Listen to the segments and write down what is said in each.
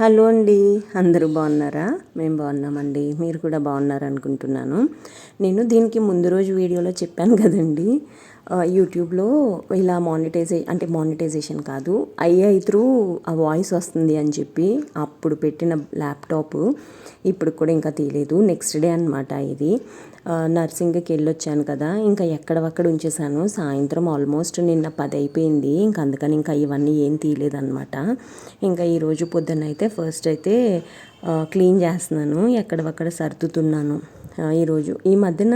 Hello అండి, అందరూ బాగున్నారా? మేము బాగున్నామండి. మీరు కూడా బాగున్నారనుకుంటున్నాను. నేను దీనికి ముందు రోజు వీడియోలో చెప్పాను కదండి, యూట్యూబ్లో ఇలా మానిటైజేషన్ కాదు, ఐఐ త్రూ ఆ వాయిస్ వస్తుంది అని చెప్పి అప్పుడు పెట్టిన ల్యాప్టాప్ ఇప్పుడు కూడా ఇంకా తీయలేదు. నెక్స్ట్ డే అనమాట ఇది. నర్సింగ్కి వెళ్ళొచ్చాను కదా, ఇంకా ఎక్కడవక్కడ ఉంచేసాను. సాయంత్రం ఆల్మోస్ట్ నిన్న 10 అయిపోయింది. ఇంకా అందుకని ఇంకా ఇవన్నీ ఏం తీయలేదన్నమాట. ఇంకా ఈరోజు పొద్దున్నైతే ఫస్ట్ అయితే క్లీన్ చేస్తున్నాను, ఎక్కడవక్కడ సర్దుతున్నాను. ఈరోజు ఈ మధ్యన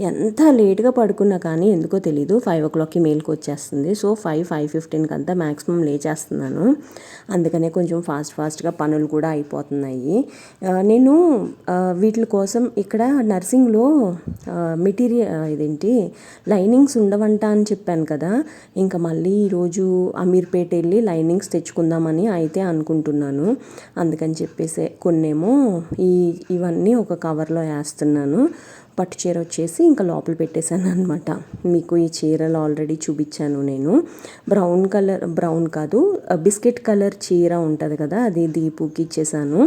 ఎంత లేట్గా పడుకున్నా కానీ ఎందుకో తెలీదు 5 o'clockకి మేలుకు వచ్చేస్తుంది. సో 5:15కి అంతా మ్యాక్సిమం లేచేస్తున్నాను. అందుకనే కొంచెం ఫాస్ట్గా పనులు కూడా అయిపోతున్నాయి. నేను వీటి కోసం ఇక్కడ నర్సింగ్లో లైనింగ్స్ ఉండవంట అని చెప్పాను కదా. ఇంకా మళ్ళీ ఈరోజు అమీర్పేట వెళ్ళి లైనింగ్స్ తెచ్చుకుందామని అయితే అనుకుంటున్నాను. అందుకని చెప్పేసి కొన్నేమో ఇవన్నీ ఒక కవర్లో వేస్తున్నాను. పట్టు చీర వచ్చేసి ఇంకా లోపల పెట్టేశాను అనమాట. మీకు ఈ చీరలు ఆల్రెడీ చూపించాను నేను. బ్రౌన్ కాదు, బిస్కెట్ కలర్ చీర ఉంటుంది కదా, అది దీపుకి ఇచ్చేసాను.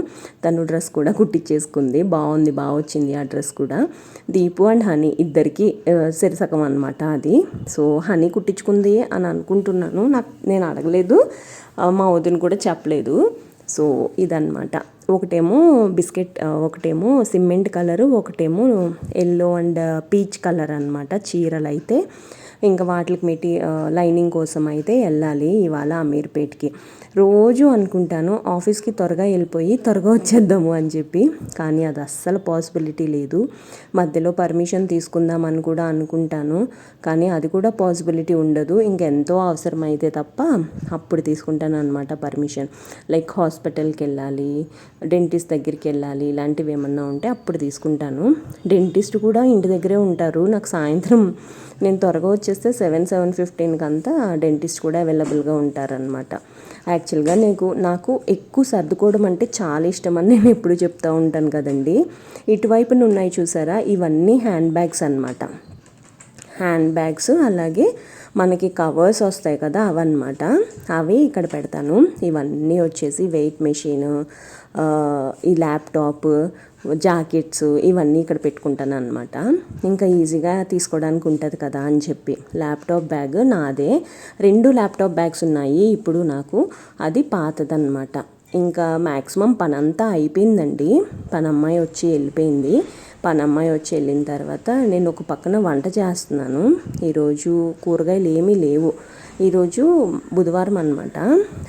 తను డ్రెస్ కూడా కుట్టించేసుకుంది. బాగా వచ్చింది ఆ డ్రెస్ కూడా. దీపు అండ్ హనీ ఇద్దరికి సెరసకం అనమాట అది. సో హనీ కుట్టించుకుంది అని అనుకుంటున్నాను, నేను అడగలేదు, మా వదిన కూడా చెప్పలేదు. సో ఇదన్నమాట. ఒకటేమో ఒకటేమో సిమెంట్ కలరు, ఒకటేమో ఎల్లో అండ్ పీచ్ కలర్ అనమాట చీరలు అయితే. ఇంకా వాటికి లైనింగ్ కోసం అయితే వెళ్ళాలి ఇవాళ అమీర్పేట్కి. రోజు అనుకుంటాను ఆఫీస్కి త్వరగా వెళ్ళిపోయి త్వరగా వచ్చేద్దాము అని చెప్పి, కానీ అది అస్సలు పాసిబిలిటీ లేదు. మధ్యలో పర్మిషన్ తీసుకుందామని కూడా అనుకుంటాను, కానీ అది కూడా పాసిబిలిటీ ఉండదు. ఇంకెంతో అవసరమైతే తప్ప అప్పుడు తీసుకుంటాను అనమాట పర్మిషన్. లైక్ హాస్పిటల్కి వెళ్ళాలి, డెంటిస్ట్ దగ్గరికి వెళ్ళాలి, ఇలాంటివి ఏమన్నా ఉంటే అప్పుడు తీసుకుంటాను. డెంటిస్ట్ కూడా ఇంటి దగ్గరే ఉంటారు. నాకు సాయంత్రం నేను త్వరగా వచ్చేస్తే 7:15కి అంతా డెంటిస్ట్ కూడా అవైలబుల్గా ఉంటారనమాట. యాక్చువల్గా నాకు ఎక్కువ సర్దుకోవడం అంటే చాలా ఇష్టం అని నేను ఎప్పుడు చెప్తూ ఉంటాను కదండి. ఇటువైపున ఉన్నాయి చూసారా, ఇవన్నీ హ్యాండ్ బ్యాగ్స్ అనమాట. హ్యాండ్ బ్యాగ్స్, అలాగే మనకి కవర్స్ వస్తాయి కదా అవన్నమాట. అవి ఇక్కడ పెడతాను. ఇవన్నీ వచ్చేసి వెయిట్ మెషిన్, ఈ ల్యాప్టాప్, జాకెట్స్ ఇవన్నీ ఇక్కడ పెట్టుకుంటాను అనమాట. ఇంకా ఈజీగా తీసుకోవడానికి ఉంటుంది కదా అని చెప్పి. ల్యాప్టాప్ బ్యాగ్ నాదే, 2 ల్యాప్టాప్ బ్యాగ్స్ ఉన్నాయి ఇప్పుడు నాకు. అది పాతదన్నమాట. ఇంకా మ్యాక్సిమం పనంతా అయిపోయిందండి. పనమ్మాయి వచ్చి వెళ్ళిపోయింది. పనమ్మాయి వచ్చి వెళ్ళిన తర్వాత నేను ఒక పక్కన వంట చేస్తున్నాను. ఈరోజు కూరగాయలు ఏమీ లేవు. ఈరోజు బుధవారం అనమాట.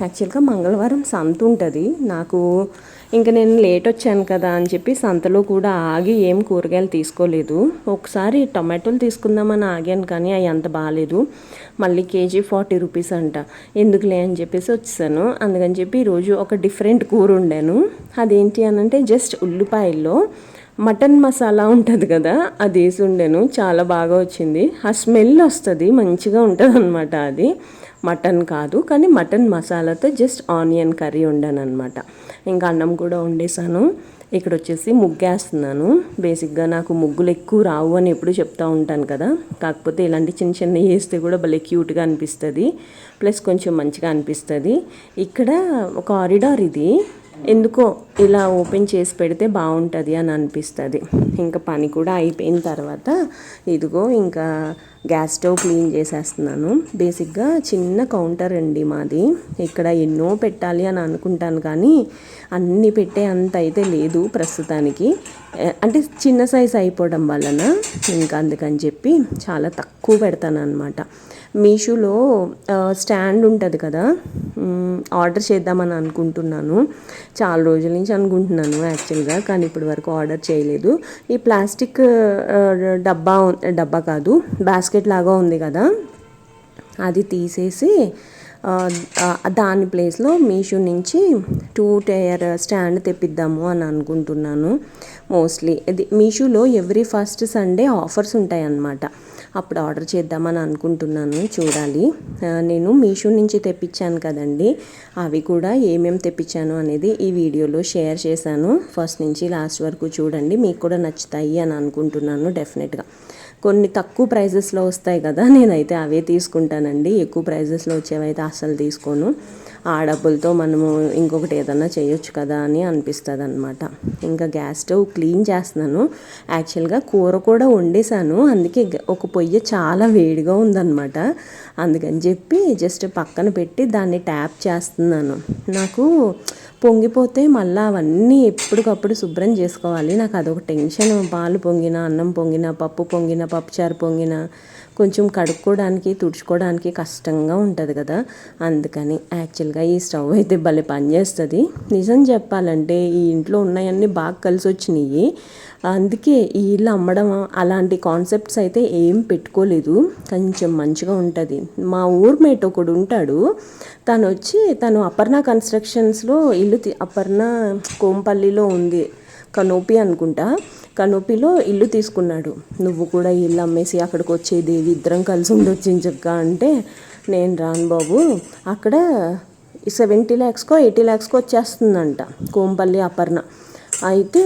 యాక్చువల్గా మంగళవారం సంత ఉంటుంది. ఇంకా నేను లేట్ వచ్చాను కదా అని చెప్పి సంతలో కూడా ఆగి ఏం కూరగాయలు తీసుకోలేదు. ఒకసారి టొమాటోలు తీసుకుందామని ఆగాను, కానీ అవి అంత బాగాలేదు. మళ్ళీ కేజీ 40 రూపీస్ అంట. ఎందుకులే అని చెప్పేసి వచ్చేసాను. అందుకని చెప్పి ఈరోజు ఒక డిఫరెంట్ కూర వండాను. అదేంటి అని అంటే జస్ట్ ఉల్లిపాయల్లో మటన్ మసాలా ఉంటుంది కదా, అది వేసి వండాను. చాలా బాగా వచ్చింది. ఆ స్మెల్ వస్తుంది, మంచిగా ఉంటుంది అనమాట. అది మటన్ కాదు, కానీ మటన్ మసాలాతో జస్ట్ ఆనియన్ కర్రీ వండాను అనమాట. ఇంకా అన్నం కూడా వండేసాను. ఇక్కడ వచ్చేసి ముగ్గేస్తున్నాను. బేసిక్గా నాకు ముగ్గులు ఎక్కువ రావు అని ఎప్పుడు చెప్తూ ఉంటాను కదా, కాకపోతే ఇలాంటి చిన్న వేస్తే కూడా భలే క్యూట్గా అనిపిస్తుంది, ప్లస్ కొంచెం మంచిగా అనిపిస్తుంది. ఇక్కడ ఒక కారిడార్, ఇది ఎందుకో ఇలా ఓపెన్ చేసి పెడితే బాగుంటుంది అని అనిపిస్తుంది. ఇంకా పని కూడా అయిపోయిన తర్వాత ఇదిగో ఇంకా గ్యాస్ స్టవ్ క్లీన్ చేసేస్తున్నాను. బేసిక్గా చిన్న కౌంటర్ అండి మాది. ఇక్కడ ఎన్నో పెట్టాలి అని అనుకుంటాను, కానీ అన్నీ పెట్టే అంత అయితే లేదు ప్రస్తుతానికి. అంటే చిన్న సైజ్ అయిపోవడం వలన ఇంకా అందుకని చెప్పి చాలా తక్కువ పెడతాను అనమాట. మీషోలో స్టాండ్ ఉంటుంది కదా, ఆర్డర్ చేద్దామని అనుకుంటున్నాను. చాలా రోజుల నుంచి అనుకుంటున్నాను యాక్చువల్గా, కానీ ఇప్పటి వరకు ఆర్డర్ చేయలేదు. ఈ ప్లాస్టిక్ డబ్బా కాదు, బాస్కెట్ లాగా ఉంది కదా, అది తీసేసి దాని ప్లేస్లో మీషో నుంచి 2 tier స్టాండ్ తెప్పిద్దాము అని అనుకుంటున్నాను. మోస్ట్లీ ఇది మీషోలో ఎవ్రీ ఫస్ట్ సండే ఆఫర్స్ ఉంటాయి అన్నమాట. అప్పుడు ఆర్డర్ చేద్దామని అనుకుంటున్నాను, చూడాలి. నేను మీషో నుంచి తెప్పించాను కదండి, అవి కూడా ఏమేమి తెప్పించాను అనేది ఈ వీడియోలో షేర్ చేశాను. ఫస్ట్ నుంచి లాస్ట్ వరకు చూడండి, మీకు కూడా నచ్చుతాయి అని అనుకుంటున్నాను డెఫినెట్గా. కొన్ని తక్కువ ప్రైజెస్లో వస్తాయి కదా, నేనైతే అవే తీసుకుంటానండి. ఎక్కువ ప్రైజెస్లో వచ్చేవైతే అస్సలు తీసుకోను. ఆ డబ్బులతో మనము ఇంకొకటి ఏదన్నా చేయొచ్చు కదా అని అనిపిస్తుంది అనమాట. ఇంకా గ్యాస్ స్టవ్ క్లీన్ చేస్తున్నాను. యాక్చువల్గా కూర కూడా వండేసాను, అందుకే ఒక పొయ్యి చాలా వేడిగా ఉందన్నమాట. అందుకని చెప్పి జస్ట్ పక్కన పెట్టి దాన్ని ట్యాప్ చేస్తున్నాను. నాకు పొంగిపోతే మళ్ళీ అవన్నీ ఎప్పటికప్పుడు శుభ్రం చేసుకోవాలి. నాకు అదొక టెన్షన్. పాలు పొంగిన, అన్నం పొంగిన, పప్పు పొంగిన, పప్పుచారు పొంగిన కొంచెం కడుక్కోవడానికి తుడుచుకోవడానికి కష్టంగా ఉంటుంది కదా. అందుకని యాక్చువల్గా ఈ స్టవ్ అయితే భలే పనిచేస్తుంది. నిజం చెప్పాలంటే ఈ ఇంట్లో ఉన్నాయన్నీ బాగా కలిసి వచ్చినాయి. అందుకే ఈ ఇల్లు అమ్మడం అలాంటి కాన్సెప్ట్స్ అయితే ఏం పెట్టుకోలేదు. కొంచెం మంచిగా ఉంటుంది. మా ఊర్మేట్ ఒకడు ఉంటాడు, తను అపర్ణ కన్స్ట్రక్షన్స్లో ఇల్లు అపర్ణ కోంపల్లిలో ఉంది, కనోపి అనుకుంటా, కనోపిలో ఇల్లు తీసుకున్నాడు. నువ్వు కూడా ఇల్లు అమ్మేసి అక్కడికి వచ్చేది, ఇద్దరం కలిసి ఉండొచ్చించక్క అంటే, నేను రాను బాబు, అక్కడ 70 lakhsకో 80 lakhsకో వచ్చేస్తుందంట కోంపల్లి అపర్ణ. అయితే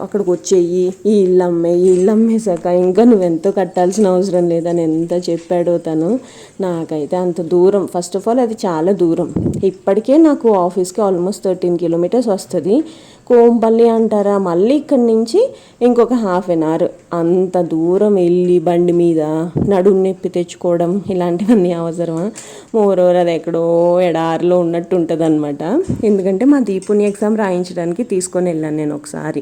అక్కడికి వచ్చేయి, ఈ ఇల్లు అమ్మేశాక ఇంకా నువ్వెంతో కట్టాల్సిన అవసరం లేదని ఎంత చెప్పాడో తను. నాకైతే అంత దూరం, ఫస్ట్ ఆఫ్ ఆల్ అది చాలా దూరం. ఇప్పటికే నాకు ఆఫీస్కి ఆల్మోస్ట్ 13 kilometers వస్తుంది. కోంపల్లి అంటారా, మళ్ళీ ఇక్కడి నుంచి ఇంకొక 1/2 hour. అంత దూరం వెళ్ళి బండి మీద నడుము నొప్పి తెచ్చుకోవడం ఇలాంటివన్నీ అవసరమా? మోరోవర్ అది ఎక్కడో ఎడారిలో ఉన్నట్టు ఉంటుంది అనమాట. ఎందుకంటే మా దీపుని ఎగ్జామ్ రాయించడానికి తీసుకొని వెళ్ళాను నేను ఒకసారి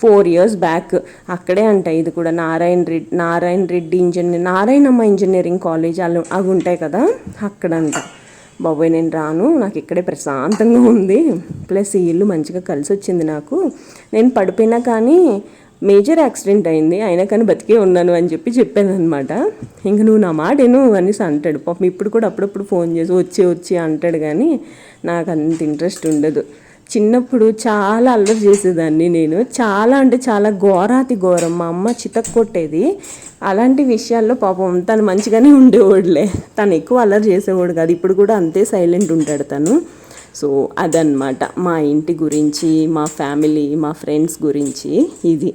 4 years బ్యాక్. అక్కడే అంట, ఇది కూడా నారాయణ రెడ్డి నారాయణమ్మ ఇంజనీరింగ్ కాలేజ్ అవి ఉంటాయి కదా, అక్కడంట. బాబోయ్ నేను రాను, నాకు ఇక్కడే ప్రశాంతంగా ఉంది, ప్లస్ ఈ ఇల్లు మంచిగా కలిసి వచ్చింది నాకు. నేను పడిపోయినా కానీ మేజర్ యాక్సిడెంట్ అయింది, అయినా కానీ బతికే ఉన్నాను అని చెప్పాను అనమాట. ఇంక నువ్వు నా మాట ఏను అనేసి అంటాడు. పాపం ఇప్పుడు కూడా అప్పుడప్పుడు ఫోన్ చేసి వచ్చి అంటాడు, కానీ నాకు అంత ఇంట్రెస్ట్ ఉండదు. చిన్నప్పుడు చాలా అల్లరి చేసేదాన్ని నేను, చాలా అంటే చాలా ఘోరాతి ఘోరం. మా అమ్మ చితక్ కొట్టేది. అలాంటి విషయాల్లో పాపం తను మంచిగానే ఉండేవాడులే, తను ఎక్కువ అల్లరి చేసేవాడు కాదు. ఇప్పుడు కూడా అంతే సైలెంట్ ఉంటాడు తను. సో అదనమాట మా ఇంటి గురించి, మా ఫ్యామిలీ, మా ఫ్రెండ్స్ గురించి. ఇది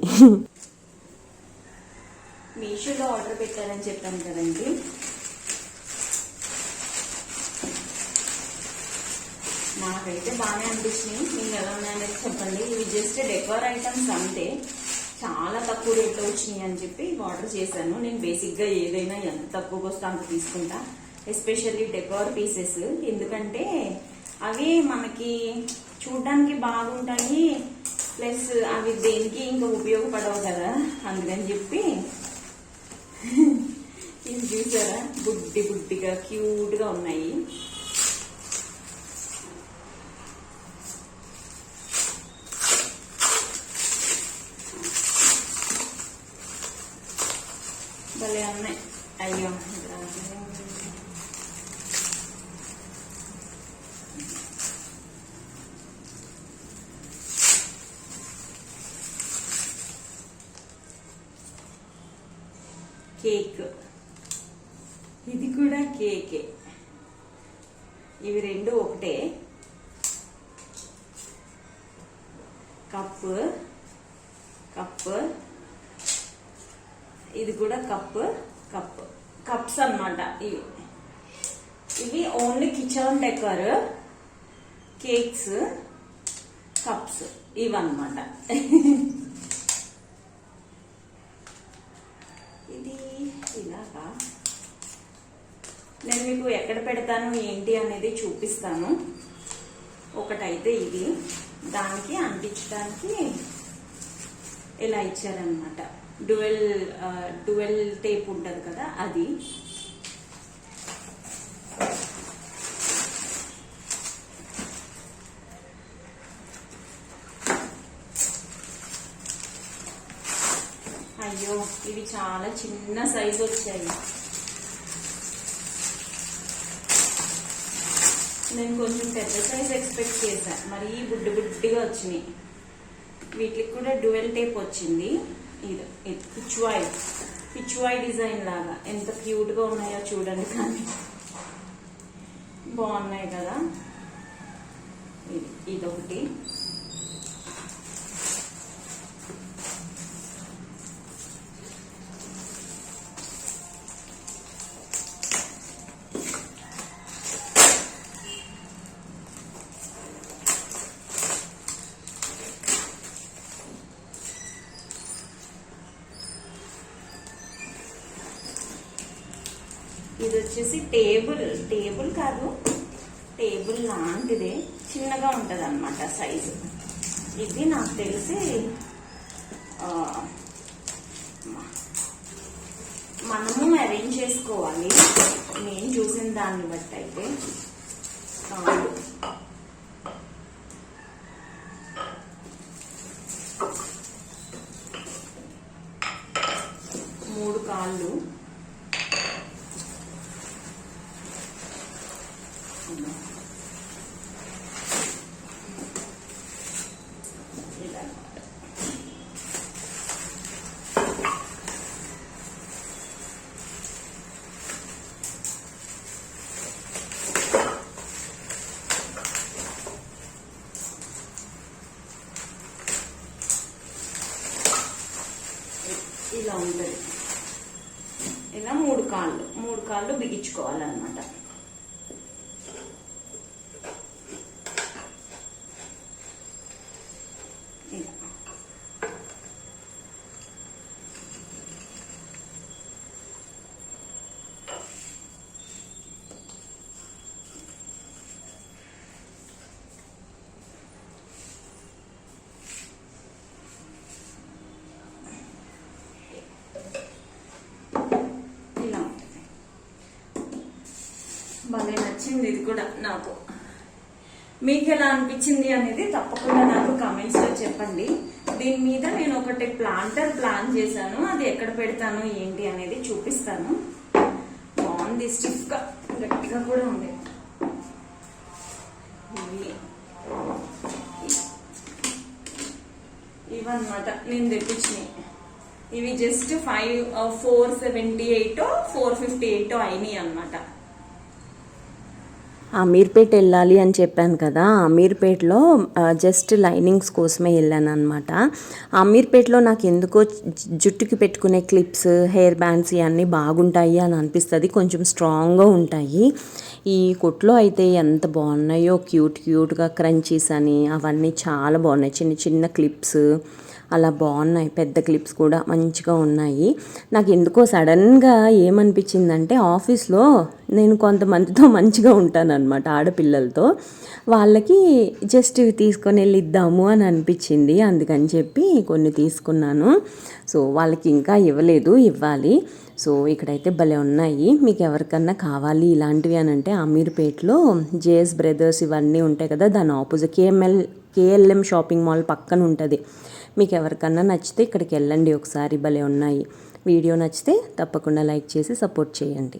మీషోలో ఆర్డర్ పెట్టారని చెప్పాను కదండి. నాకైతే బాగానే అనిపించినాయి. మీకు ఎలా ఉన్నాయనేది చెప్పండి. ఇవి జస్ట్ డెకోర్ ఐటమ్స్ అంతే, చాలా తక్కువ రేట్లో వచ్చినాయి అని చెప్పి ఆర్డర్ చేశాను. నేను బేసిక్గా ఏదైనా ఎంత తక్కువకి వస్తే అంత తీసుకుంటా, ఎస్పెషల్లీ డెకోర్ పీసెస్. ఎందుకంటే అవి మనకి చూడడానికి బాగుంటాయి, ప్లస్ అవి దేనికి ఇంకా ఉపయోగపడవు కదా, అందుకని చెప్పి. ఇది చూసారా, బుడ్డిగా క్యూట్గా ఉన్నాయి. భలే ఉన్నాయి. అయ్యో కేక్, ఇది కూడా కేకే. ఇవి రెండు ఒకటే. కప్పు, ఇది కూడా కప్స్ అన్నమాట. ఇవి only kitchen decor, cakes, cups ఇవన్నమాట. ఇది ఇలాగా నేను మీకు ఎక్కడ పెడతాను ఏంటి అనేది చూపిస్తాను. ఒకటైతే ఇది దానికి అంటించడానికి ఇలా ఇచ్చారనమాట. డ్యువెల్ టేప్ ఉంటుంది కదా అది. అయ్యో ఇవి చాలా చిన్న సైజు వచ్చాయి. నేను కొంచెం పెద్ద సైజ్ ఎక్స్పెక్ట్ చేశాను, మరి బుడ్డిగా వచ్చినాయి. వీటికి కూడా డ్యువెల్ టేప్ వచ్చింది. ఇది పిచ్వాయ్ డిజైన్ లాగా ఎంత క్యూట్ గా ఉన్నాయో చూడండి. కానీ బాగున్నాయి కదా. ఇదొకటి. వచ్చేసి టేబుల్ కాదు, టేబుల్ లాంటిదే, చిన్నగా ఉంటుంది అన్నమాట సైజు. ఇది నాకు తెలిసి మనము అరేంజ్ చేసుకోవాలి, నేను చూసిన దాన్ని బట్టి అయితే. మూడు కాళ్ళు, ఇలా ఉంటుంది. ఇలా మూడు కాళ్ళు బిగించుకోవాలన్నమాట. భలే నచ్చింది ఇది కూడా నాకు. మీకు ఎలా అనిపించింది అనేది తప్పకుండా నాకు కామెంట్స్ లో చెప్పండి. దీని మీద నేను ఒకటి ప్లాంటర్ ప్లాన్ చేశాను, అది ఎక్కడ పెడతాను ఏంటి అనేది చూపిస్తాను. బాగుంది, స్టిఫ్ గా గట్టిగా కూడా ఉంది. ఇవన్నమాట నేను తెప్పించినవి. ఇవి జస్ట్ 478 458 అయినాయి అన్నమాట. అమీర్పేట్ వెళ్ళాలి అని చెప్పాను కదా, అమీర్పేట్లో జస్ట్ లైనింగ్స్ కోసమే వెళ్ళాను అనమాట. అమీర్పేట్లో నాకు ఎందుకో జుట్టుకి పెట్టుకునే క్లిప్స్, హెయిర్ బ్యాండ్స్ ఇవన్నీ బాగుంటాయి అని అనిపిస్తుంది, కొంచెం స్ట్రాంగ్గా ఉంటాయి. ఈ కొట్లో అయితే ఎంత బాగున్నాయో, క్యూట్గా క్రంచీస్ అని అవన్నీ చాలా బాగున్నాయి. చిన్న చిన్న క్లిప్స్ అలా బాగున్నాయి, పెద్ద క్లిప్స్ కూడా మంచిగా ఉన్నాయి. నాకు ఎందుకో సడన్గా ఏమనిపించిందంటే, ఆఫీస్లో నేను కొంతమందితో మంచిగా ఉంటానన్నమాట, ఆడపిల్లలతో, వాళ్ళకి జస్ట్ ఇవి తీసుకొని వెళ్ళి ఇద్దాము అని అనిపించింది. అందుకని చెప్పి కొన్ని తీసుకున్నాను. సో వాళ్ళకి ఇంకా ఇవ్వలేదు, ఇవ్వాలి. సో ఇక్కడైతే భలే ఉన్నాయి. మీకు ఎవరికన్నా కావాలి ఇలాంటివి అని అంటే అమీర్పేట్లో జేఎస్ బ్రదర్స్ ఇవన్నీ ఉంటాయి కదా, దాని ఆపోజిట్ కేఎల్ఎం షాపింగ్ మాల్ పక్కన ఉంటుంది. మీకు ఎవరికన్నా నచ్చితే ఇక్కడికి వెళ్ళండి ఒకసారి, భలే ఉన్నాయి. వీడియో నచ్చితే తప్పకుండా లైక్ చేసి సపోర్ట్ చేయండి.